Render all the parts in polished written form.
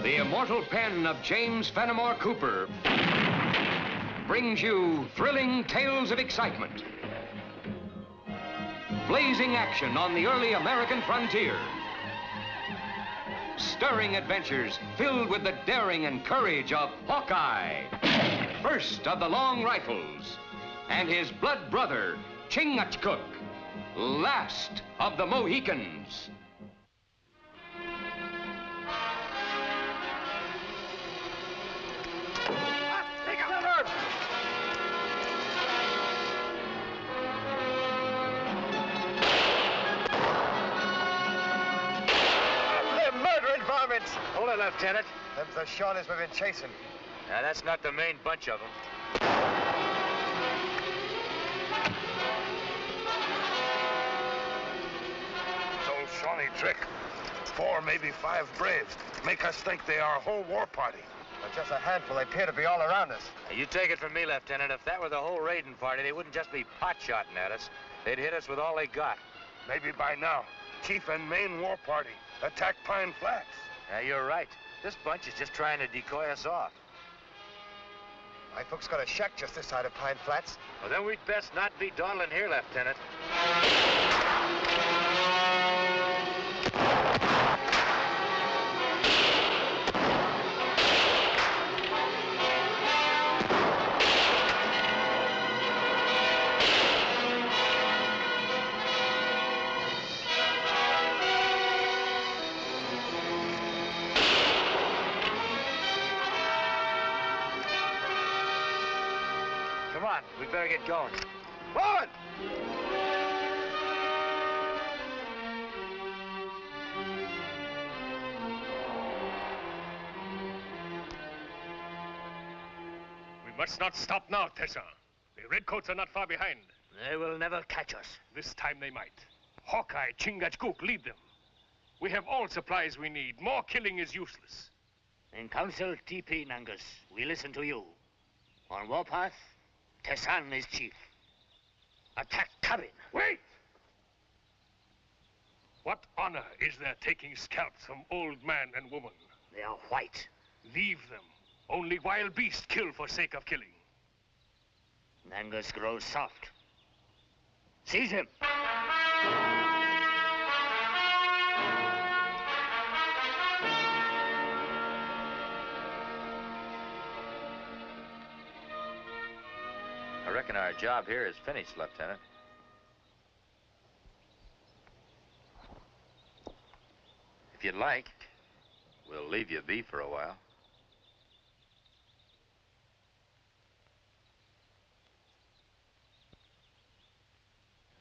The immortal pen of James Fenimore Cooper brings you thrilling tales of excitement, blazing action on the early American frontier, stirring adventures filled with the daring and courage of Hawkeye, first of the long rifles, and his blood brother, Chingachgook, last of the Mohicans. Hold it, Lieutenant. Them's the Shawnees we've been chasing. Now, that's not the main bunch of them. It's old Shawnee trick. 4, maybe 5 braves. Make us think they are a whole war party. But just a handful. They appear to be all around us. Now, you take it from me, Lieutenant. If that were the whole raiding party, they wouldn't just be pot-shotting at us. They'd hit us with all they got. Maybe by now, chief and main war party attack Pine Flats. Now, you're right. This bunch is just trying to decoy us off. My folks got a shack just this side of Pine Flats. Well, then we'd best not be dawdling here, Lieutenant. We better get going. Forward! We must not stop now, Tessa. The redcoats are not far behind. They will never catch us. This time they might. Hawkeye, Chingachgook, lead them. We have all supplies we need. More killing is useless. In council, TP, Nangus, we listen to you. On warpath, Tessan is chief. Attack cabin. Wait! What honor is there taking scalps from old man and woman? They are white. Leave them. Only wild beasts kill for sake of killing. Nangus grows soft. Seize him. I reckon our job here is finished, Lieutenant. If you'd like, we'll leave you be for a while.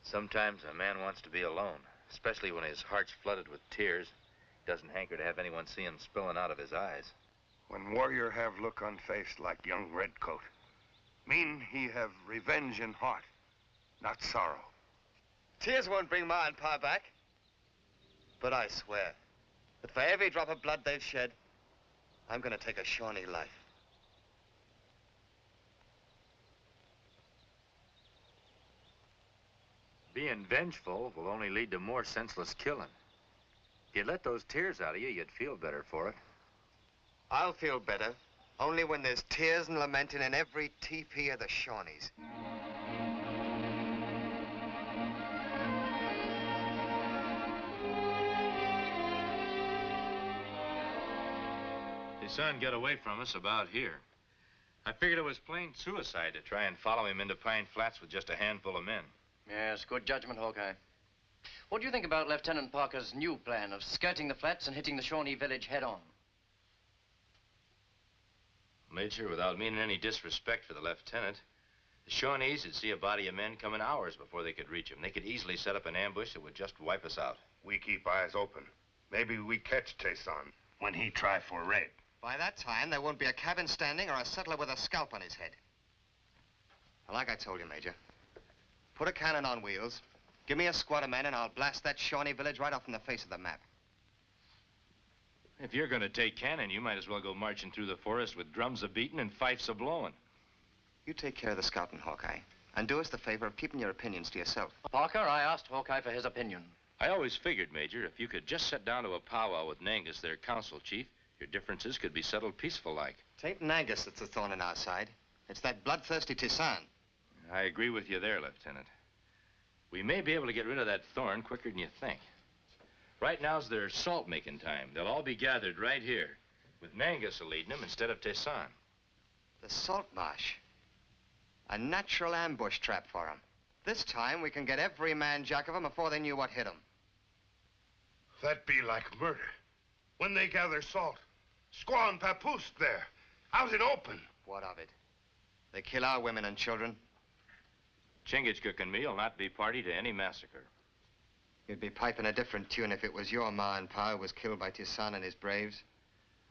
Sometimes a man wants to be alone, especially when his heart's flooded with tears. He doesn't hanker to have anyone see him spilling out of his eyes. When warrior have look on face like young redcoat, mean he have revenge in heart, not sorrow. Tears won't bring Ma and Pa back. But I swear that for every drop of blood they've shed, I'm gonna take a Shawnee life. Being vengeful will only lead to more senseless killing. If you let those tears out of you, you'd feel better for it. I'll feel better only when there's tears and lamenting in every teepee of the Shawnees. His son got away from us about here. I figured it was plain suicide to try and follow him into Pine Flats with just a handful of men. Yes, good judgment, Hawkeye. What do you think about Lieutenant Parker's new plan of skirting the flats and hitting the Shawnee village head-on? Major, without meaning any disrespect for the lieutenant, the Shawnees would see a body of men coming hours before they could reach him. They could easily set up an ambush that would just wipe us out. We keep eyes open. Maybe we catch Tayson when he try for a raid. By that time, there won't be a cabin standing or a settler with a scalp on his head. Like I told you, Major, put a cannon on wheels, give me a squad of men, and I'll blast that Shawnee village right off from the face of the map. If you're going to take cannon, you might as well go marching through the forest with drums a-beating and fifes a-blowing. You take care of the scouting, Hawkeye, and do us the favor of keeping your opinions to yourself. Parker, I asked Hawkeye for his opinion. I always figured, Major, if you could just sit down to a powwow with Nangus, their council chief, your differences could be settled peaceful-like. It ain't Nangus that's the thorn in our side. It's that bloodthirsty Tisan. I agree with you there, Lieutenant. We may be able to get rid of that thorn quicker than you think. Right now's their salt-making time. They'll all be gathered right here, with Nangus leading them instead of Tisan. The salt marsh. A natural ambush trap for 'em. This time, we can get every man jack of 'em before they knew what hit 'em. That'd be like murder. When they gather salt, squaw and papoose there, out in open. What of it? They kill our women and children. Chingachgook and me will not be party to any massacre. You'd be piping a different tune if it was your ma and pa who was killed by Tisan and his braves.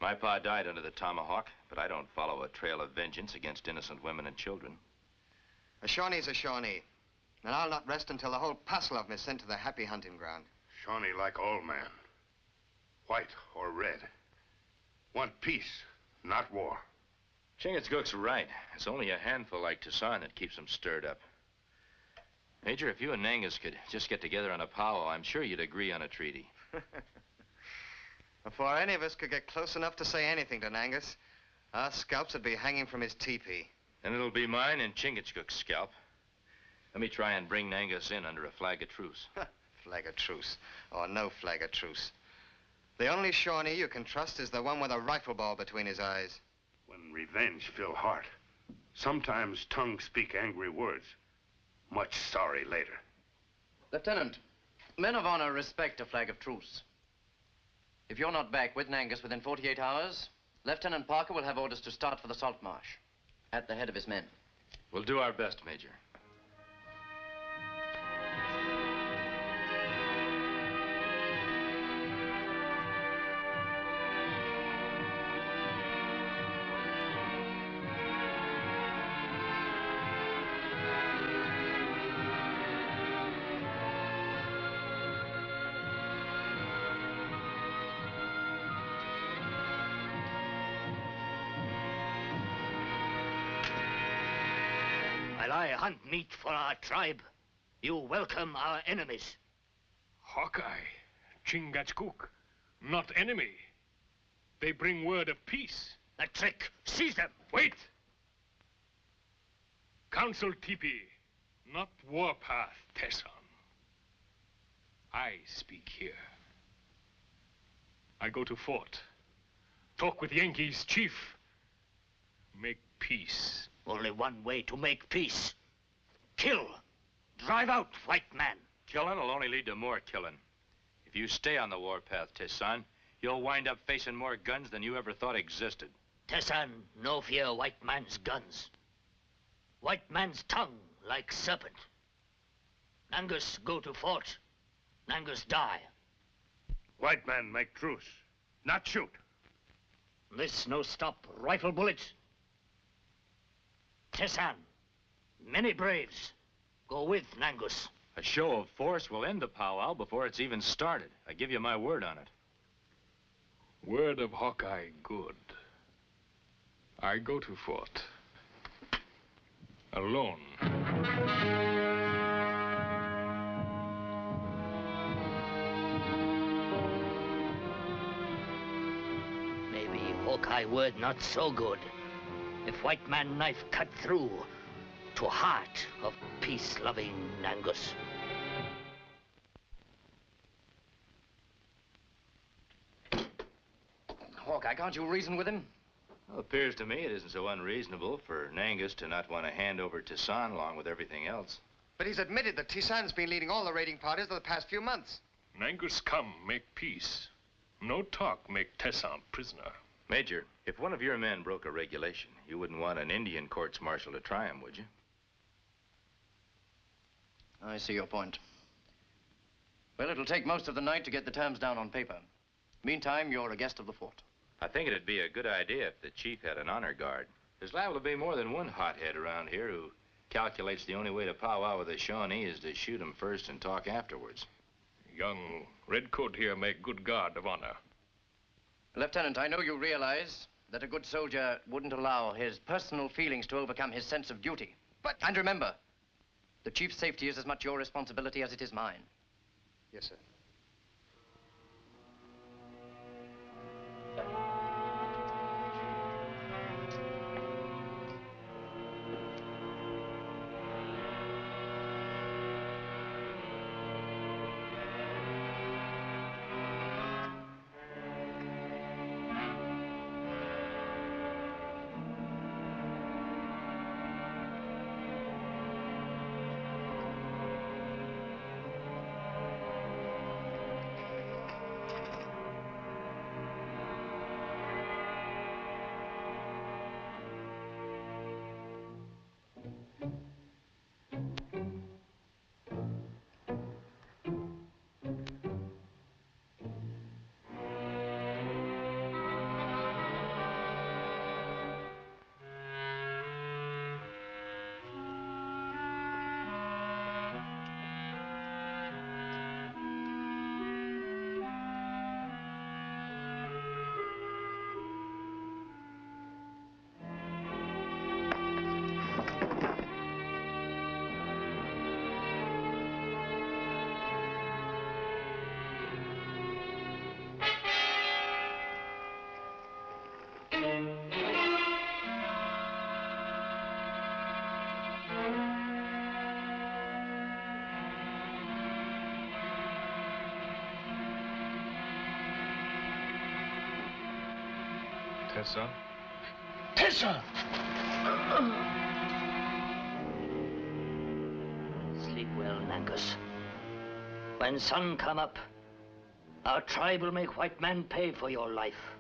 My pa died under the tomahawk, but I don't follow a trail of vengeance against innocent women and children. A Shawnee's a Shawnee. And I'll not rest until the whole parcel of 'em is sent to the happy hunting ground. Shawnee like all man, white or red. Want peace, not war. Chingachgook's right. It's only a handful like Tisan that keeps them stirred up. Major, if you and Nangus could just get together on a powwow, I'm sure you'd agree on a treaty. Before any of us could get close enough to say anything to Nangus, our scalps would be hanging from his teepee. And it'll be mine and Chingachgook's scalp. Let me try and bring Nangus in under a flag of truce. Flag of truce, or no flag of truce. The only Shawnee you can trust is the one with a rifle ball between his eyes. When revenge fill heart, sometimes tongues speak angry words. Much sorry later. Lieutenant, men of honor respect a flag of truce. If you're not back with Nangus within 48 hours, Lieutenant Parker will have orders to start for the salt marsh, at the head of his men. We'll do our best, Major. While I hunt meat for our tribe, you welcome our enemies. Hawkeye, Chingachgook, not enemy. They bring word of peace. A trick. Seize them. Wait! Council Teepee, not warpath, Tesson. I speak here. I go to fort. Talk with Yankees chief. Make peace. Only one way to make peace. Kill. Drive out white man. Killing will only lead to more killing. If you stay on the warpath, Tisan, you'll wind up facing more guns than you ever thought existed. Tessan no fear white man's guns. White man's tongue like serpent. Nangus go to fort. Nangus die. White man make truce, not shoot. This no stop rifle bullets. Tessan, many braves go with Nangus. A show of force will end the powwow before it's even started. I give you my word on it. Word of Hawkeye good. I go to fort. Alone. Maybe Hawkeye word not so good. If white man knife cut through to heart of peace-loving Nangus. Hawkeye, can't you reason with him? Well, it appears to me it isn't so unreasonable for Nangus to not want to hand over Tisan along with everything else. But he's admitted that Tisan's been leading all the raiding parties for the past few months. Nangus come, make peace. No talk, make Tessan prisoner. Major, if one of your men broke a regulation, you wouldn't want an Indian courts-martial to try him, would you? I see your point. Well, it'll take most of the night to get the terms down on paper. Meantime, you're a guest of the fort. I think it'd be a good idea if the chief had an honor guard. There's liable to be more than one hothead around here who calculates the only way to powwow with a Shawnee is to shoot him first and talk afterwards. Young redcoat here make good guard of honor. Lieutenant, I know you realize that a good soldier wouldn't allow his personal feelings to overcome his sense of duty. And remember, the chief's safety is as much your responsibility as it is mine. Yes, sir. Tessa? Tessa! Sleep well, Nangus. When sun come up, our tribe will make white man pay for your life.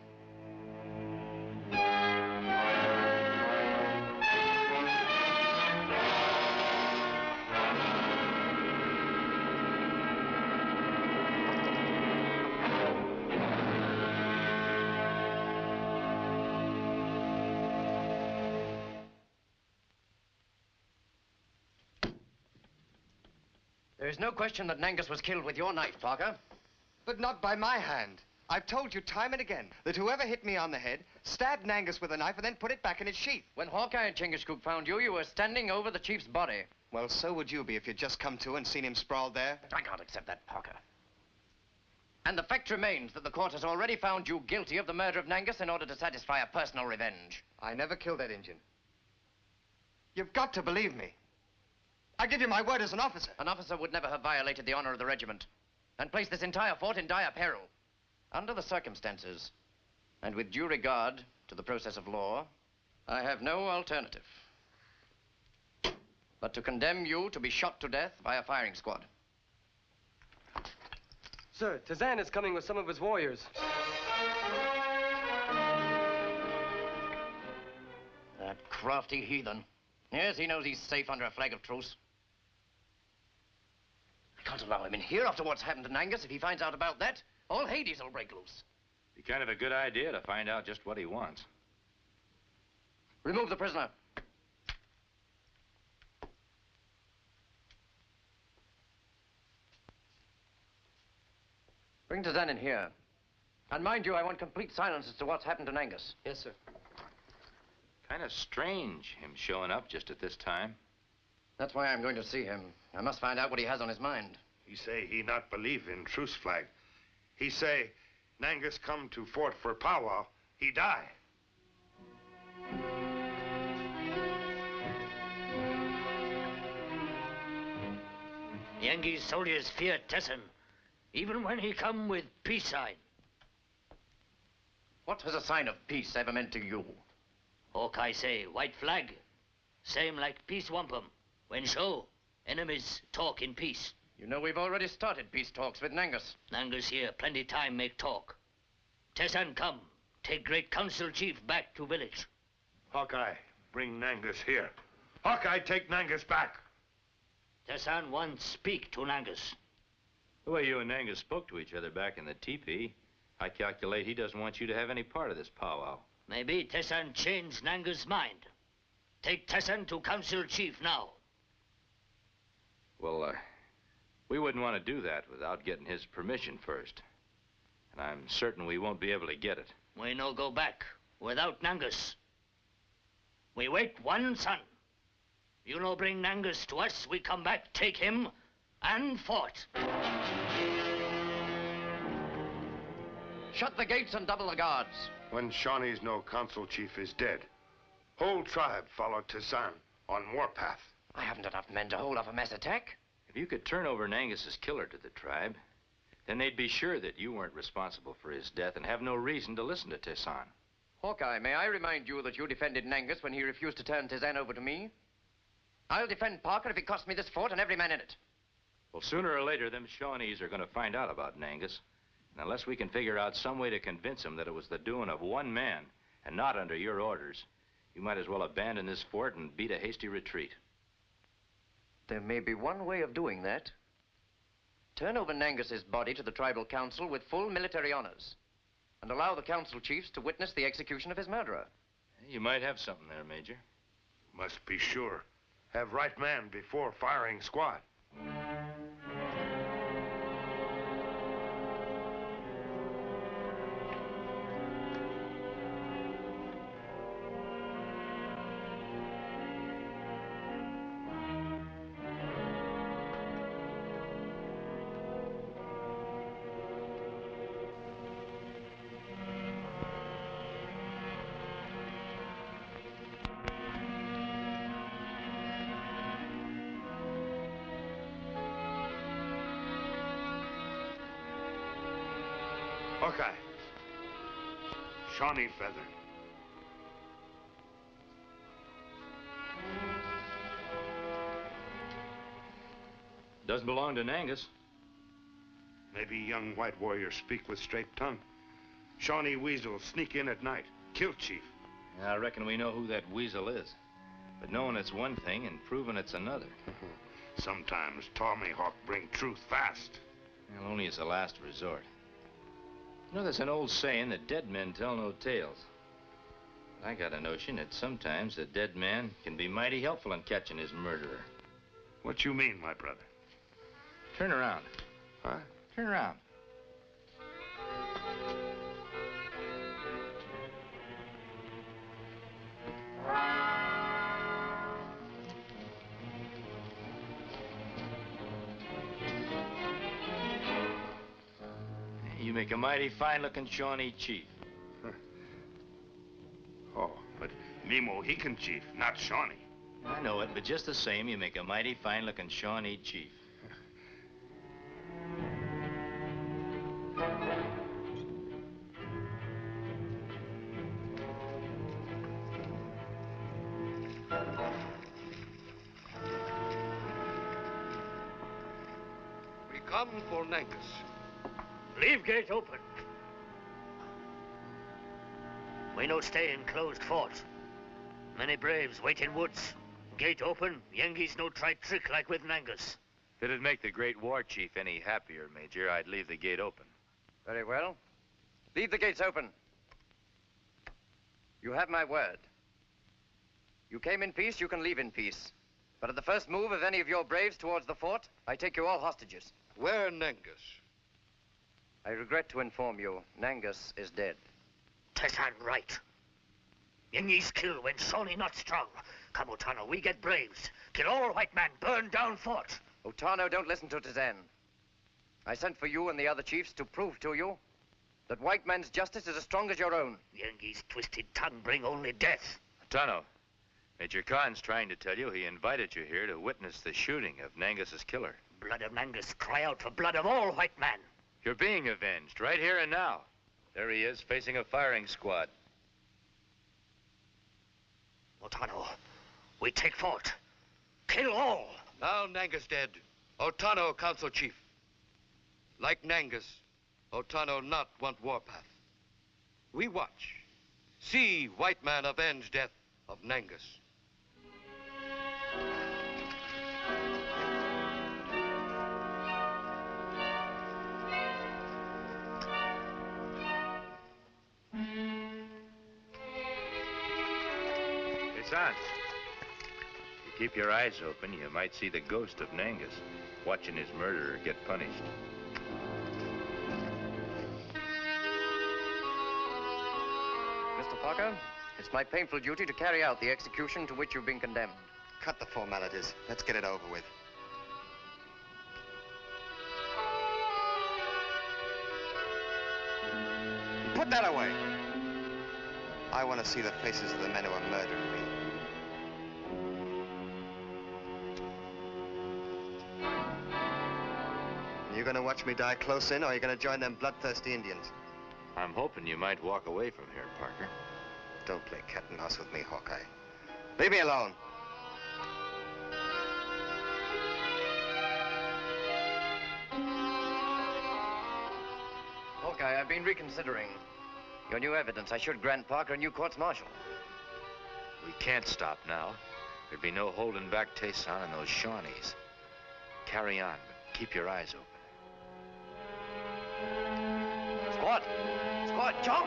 There's no question that Nangus was killed with your knife, Parker. But not by my hand. I've told you time and again that whoever hit me on the head stabbed Nangus with a knife and then put it back in its sheath. When Hawkeye and Chingachgook found you, you were standing over the chief's body. Well, so would you be if you'd just come to and seen him sprawled there. I can't accept that, Parker. And the fact remains that the court has already found you guilty of the murder of Nangus in order to satisfy a personal revenge. I never killed that Injun. You've got to believe me. I give you my word as an officer. An officer would never have violated the honor of the regiment and placed this entire fort in dire peril. Under the circumstances, and with due regard to the process of law, I have no alternative but to condemn you to be shot to death by a firing squad. Sir, Tazan is coming with some of his warriors. That crafty heathen. Yes, he knows he's safe under a flag of truce. I can't allow him in here after what's happened to Nangus. If he finds out about that, all Hades will break loose. Be kind of a good idea to find out just what he wants. Remove the prisoner. Bring Tazan in here. And mind you, I want complete silence as to what's happened to Nangus. Yes, sir. Kind of strange, him showing up just at this time. That's why I'm going to see him. I must find out what he has on his mind. He say he not believe in truce flag. He say Nangus come to fort for powwow, he die. Yankee soldiers fear Tessin, even when he come with peace sign. What has a sign of peace ever meant to you? Hawkeye say, white flag. Same like peace wampum. When show, enemies talk in peace. You know we've already started peace talks with Nangus. Nangus here, plenty time make talk. Tessan come, take great council chief back to village. Hawkeye, bring Nangus here. Hawkeye, take Nangus back. Tessan want speak to Nangus. The way you and Nangus spoke to each other back in the teepee, I calculate he doesn't want you to have any part of this powwow. Maybe Tessan change Nangus' mind. Take Tessan to council chief now. Well, we wouldn't want to do that without getting his permission first. And I'm certain we won't be able to get it. We no go back without Nangus. We wait one son. You no bring Nangus to us, we come back, take him, and fort. Shut the gates and double the guards. When Shawnee's no council chief is dead, whole tribe followed Tazan on warpath. I haven't enough men to hold off a mass attack. If you could turn over Nangus's killer to the tribe, then they'd be sure that you weren't responsible for his death and have no reason to listen to Tessan. Hawkeye, may I remind you that you defended Nangus when he refused to turn Tazan over to me? I'll defend Parker if it costs me this fort and every man in it. Well, sooner or later, them Shawnees are going to find out about Nangus. And unless we can figure out some way to convince them that it was the doing of one man and not under your orders, you might as well abandon this fort and beat a hasty retreat. There may be one way of doing that. Turn over Nangus's body to the tribal council with full military honors and allow the council chiefs to witness the execution of his murderer. You might have something there, Major. Must be sure. Have right man before firing squad. Hawkeye. Shawnee feather. Doesn't belong to Nangus. Maybe young white warriors speak with straight tongue. Shawnee weasels sneak in at night, kill chief. Yeah, I reckon we know who that weasel is. But knowing it's one thing and proving it's another. Sometimes Tommyhawk bring truth fast. Well, only as a last resort. You know, there's an old saying that dead men tell no tales. I got a notion that sometimes a dead man can be mighty helpful in catching his murderer. What you mean, my brother? Turn around. Huh? Turn around. You make a mighty fine-looking Shawnee chief. Oh, but me Mohican chief, not Shawnee. I know it, but just the same, you make a mighty fine-looking Shawnee chief. We come for Nangus. Leave gate open. We no stay in closed fort. Many braves wait in woods. Gate open, Yengeese no try trick like with Nangus. If it'd make the great war chief any happier, Major, I'd leave the gate open. Very well. Leave the gates open. You have my word. You came in peace, you can leave in peace. But at the first move of any of your braves towards the fort, I take you all hostages. Where Nangus? I regret to inform you, Nangus is dead. Tesan right. Yengeese kill when Shawnee not strong. Come, Otano, we get braves. Kill all white man, burn down fort. Otano, don't listen to Tazan. I sent for you and the other chiefs to prove to you that white man's justice is as strong as your own. Yengeese twisted tongue bring only death. Tano, Major Khan's trying to tell you he invited you here to witness the shooting of Nangus's killer. Blood of Nangus, cry out for blood of all white man. You're being avenged right here and now. There he is, facing a firing squad. Otano, we take fort. Kill all. Now Nangus dead. Otano council chief. Like Nangus, Otano not want warpath. We watch. See white man avenge death of Nangus. Son, if you keep your eyes open, you might see the ghost of Nangus watching his murderer get punished. Mr. Parker, it's my painful duty to carry out the execution to which you've been condemned. Cut the formalities. Let's get it over with. Put that away. I want to see the faces of the men who are murdering me. You gonna watch me die close in, or are you gonna join them bloodthirsty Indians? I'm hoping you might walk away from here, Parker. Don't play cat and mouse with me, Hawkeye. Leave me alone. Hawkeye, I've been reconsidering. Your new evidence, I should grant Parker a new courts-martial. We can't stop now. There'd be no holding back Tayson and those Shawnees. Carry on, but keep your eyes open. Squad! Squad, jump!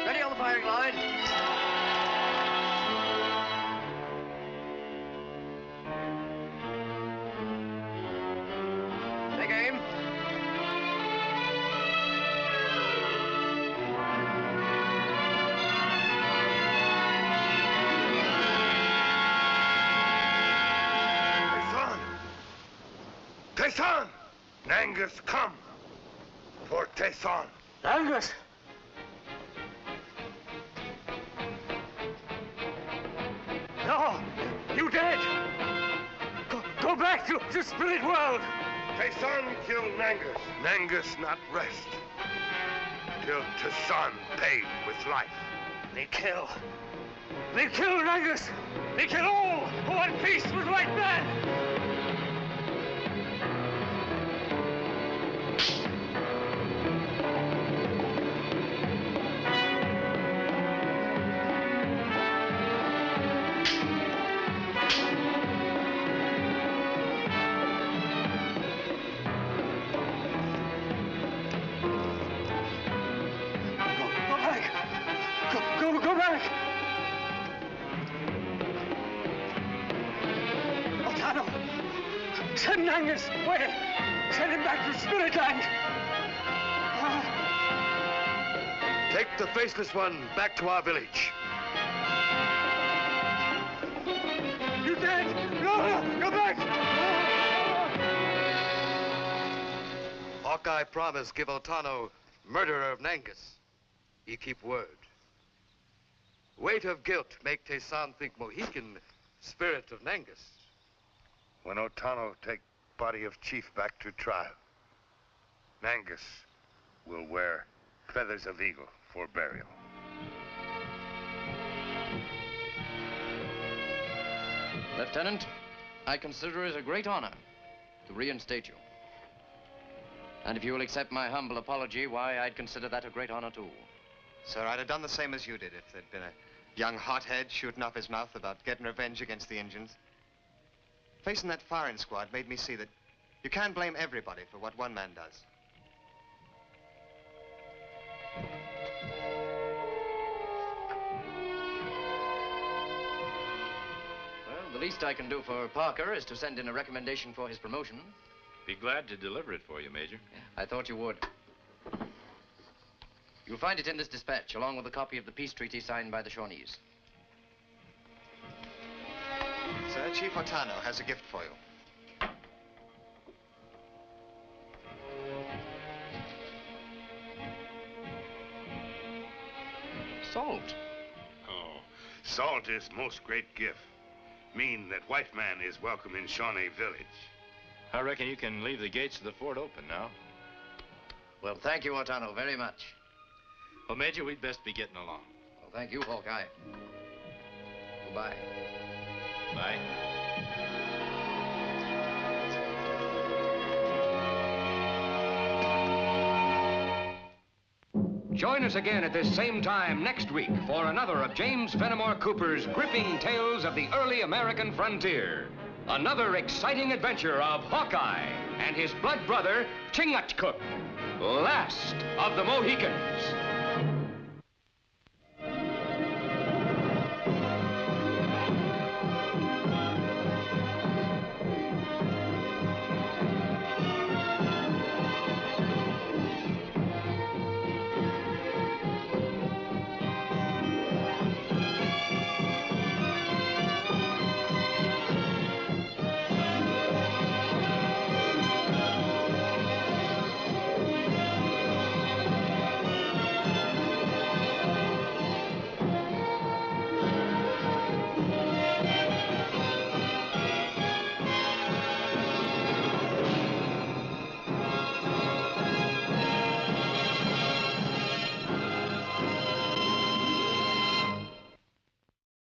Ready on the firing line. Take aim. Tayson! Nangus, come! For Tayson. Nangus! No! You dead! Go back to spirit world! Tayson kill Nangus. Nangus not rest. Till Tayson paid with life. They kill Nangus! They kill all who are faced with white man. Go back! Otano! Send Angus away! Send him back to Spirit Land! Take the faceless one back to our village. You dead! No! Go back! Hawkeye promised give Otano murderer of Nangus. He keep word. Weight of guilt make Tesan think Mohican spirit of Nangus. When Otano take body of chief back to trial, Nangus will wear feathers of eagle for burial. Lieutenant, I consider it a great honor to reinstate you. And if you will accept my humble apology, why, I'd consider that a great honor, too. Sir, I'd have done the same as you did if there'd been a young hothead shooting off his mouth about getting revenge against the Indians. Facing that firing squad made me see that you can't blame everybody for what one man does. Well, the least I can do for Parker is to send in a recommendation for his promotion. Be glad to deliver it for you, Major. Yeah, I thought you would. You'll find it in this dispatch, along with a copy of the peace treaty signed by the Shawnees. Sir, Chief Otano has a gift for you. Salt. Oh, salt is most great gift. Mean that white man is welcome in Shawnee village. I reckon you can leave the gates of the fort open now. Well, thank you, Otano, very much. Well, Major, we'd best be getting along. Well, thank you, Hawkeye. Goodbye. Bye. Join us again at this same time next week for another of James Fenimore Cooper's gripping tales of the early American frontier. Another exciting adventure of Hawkeye and his blood brother, Chingachgook, last of the Mohicans.